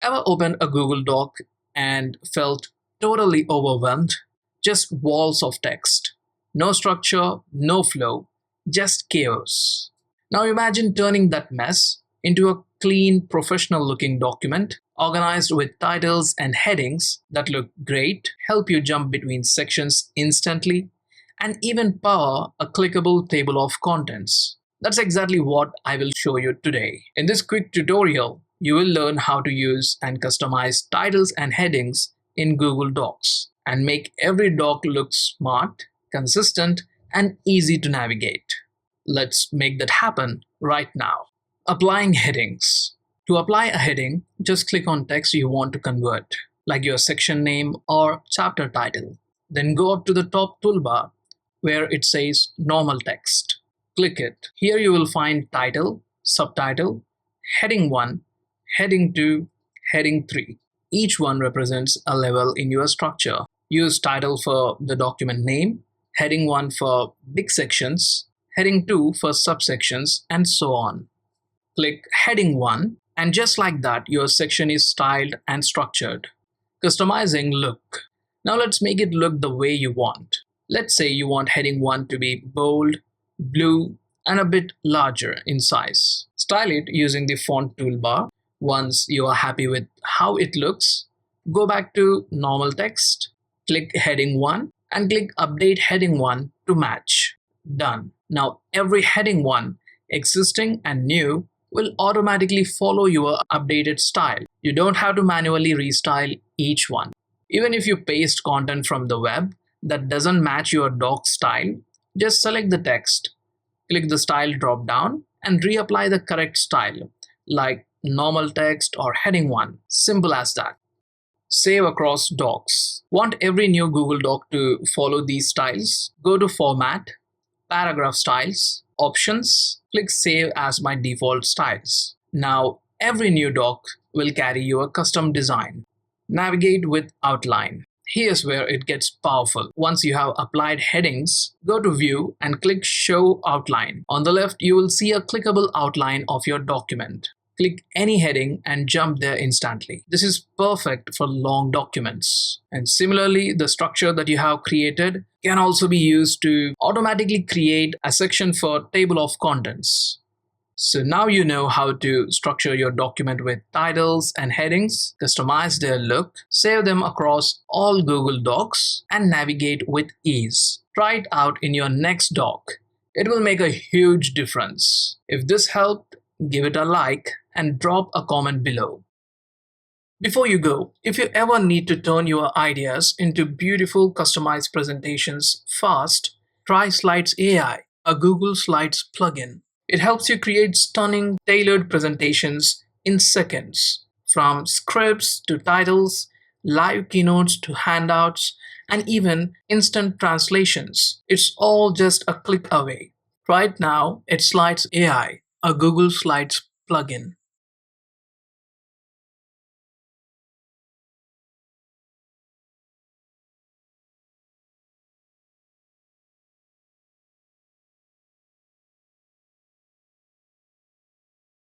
Ever opened a Google Doc and felt totally overwhelmed? Just walls of text. No structure, no flow, just chaos. Now imagine turning that mess into a clean, professional looking document organized with titles and headings that look great, help you jump between sections instantly, and even power a clickable table of contents. That's exactly what I will show you today. In this quick tutorial, you will learn how to use and customize titles and headings in Google Docs and make every doc look smart, consistent, and easy to navigate. Let's make that happen right now. Applying headings. To apply a heading, just click on text you want to convert, like your section name or chapter title. Then go up to the top toolbar where it says Normal Text. Click it. Here you will find title, subtitle, heading 1, heading 2, heading 3. Each one represents a level in your structure. Use title for the document name, heading 1 for big sections, heading 2 for subsections, and so on. Click heading 1, and just like that, your section is styled and structured. Customizing look. Now let's make it look the way you want. Let's say you want heading 1 to be bold, blue, and a bit larger in size. Style it using the font toolbar. Once you are happy with how it looks, go back to normal text, click heading 1, and click update heading 1 to match. Done. Now every heading 1, existing and new, will automatically follow your updated style. You don't have to manually restyle each one. Even if you paste content from the web that doesn't match your doc style, just select the text, click the style drop down, and reapply the correct style, like normal text or heading 1. Simple as that. Save across docs. Want every new Google Doc to follow these styles? Go to Format, Paragraph Styles, Options, click Save as my default styles. Now every new doc will carry your custom design. Navigate with Outline. Here's where it gets powerful. Once you have applied headings, go to View and click Show Outline. On the left, you will see a clickable outline of your document. Click any heading and jump there instantly. This is perfect for long documents. And similarly, the structure that you have created can also be used to automatically create a section for table of contents. So now you know how to structure your document with titles and headings, customize their look, save them across all Google Docs, and navigate with ease. Try it out in your next doc. It will make a huge difference. If this helped, give it a like and drop a comment below. Before you go, if you ever need to turn your ideas into beautiful customized presentations fast, try Slides AI, a Google Slides plugin. It helps you create stunning, tailored presentations in seconds, from scripts to titles, live keynotes to handouts, and even instant translations. It's all just a click away. Right now, it's Slides AI, a Google Slides plugin.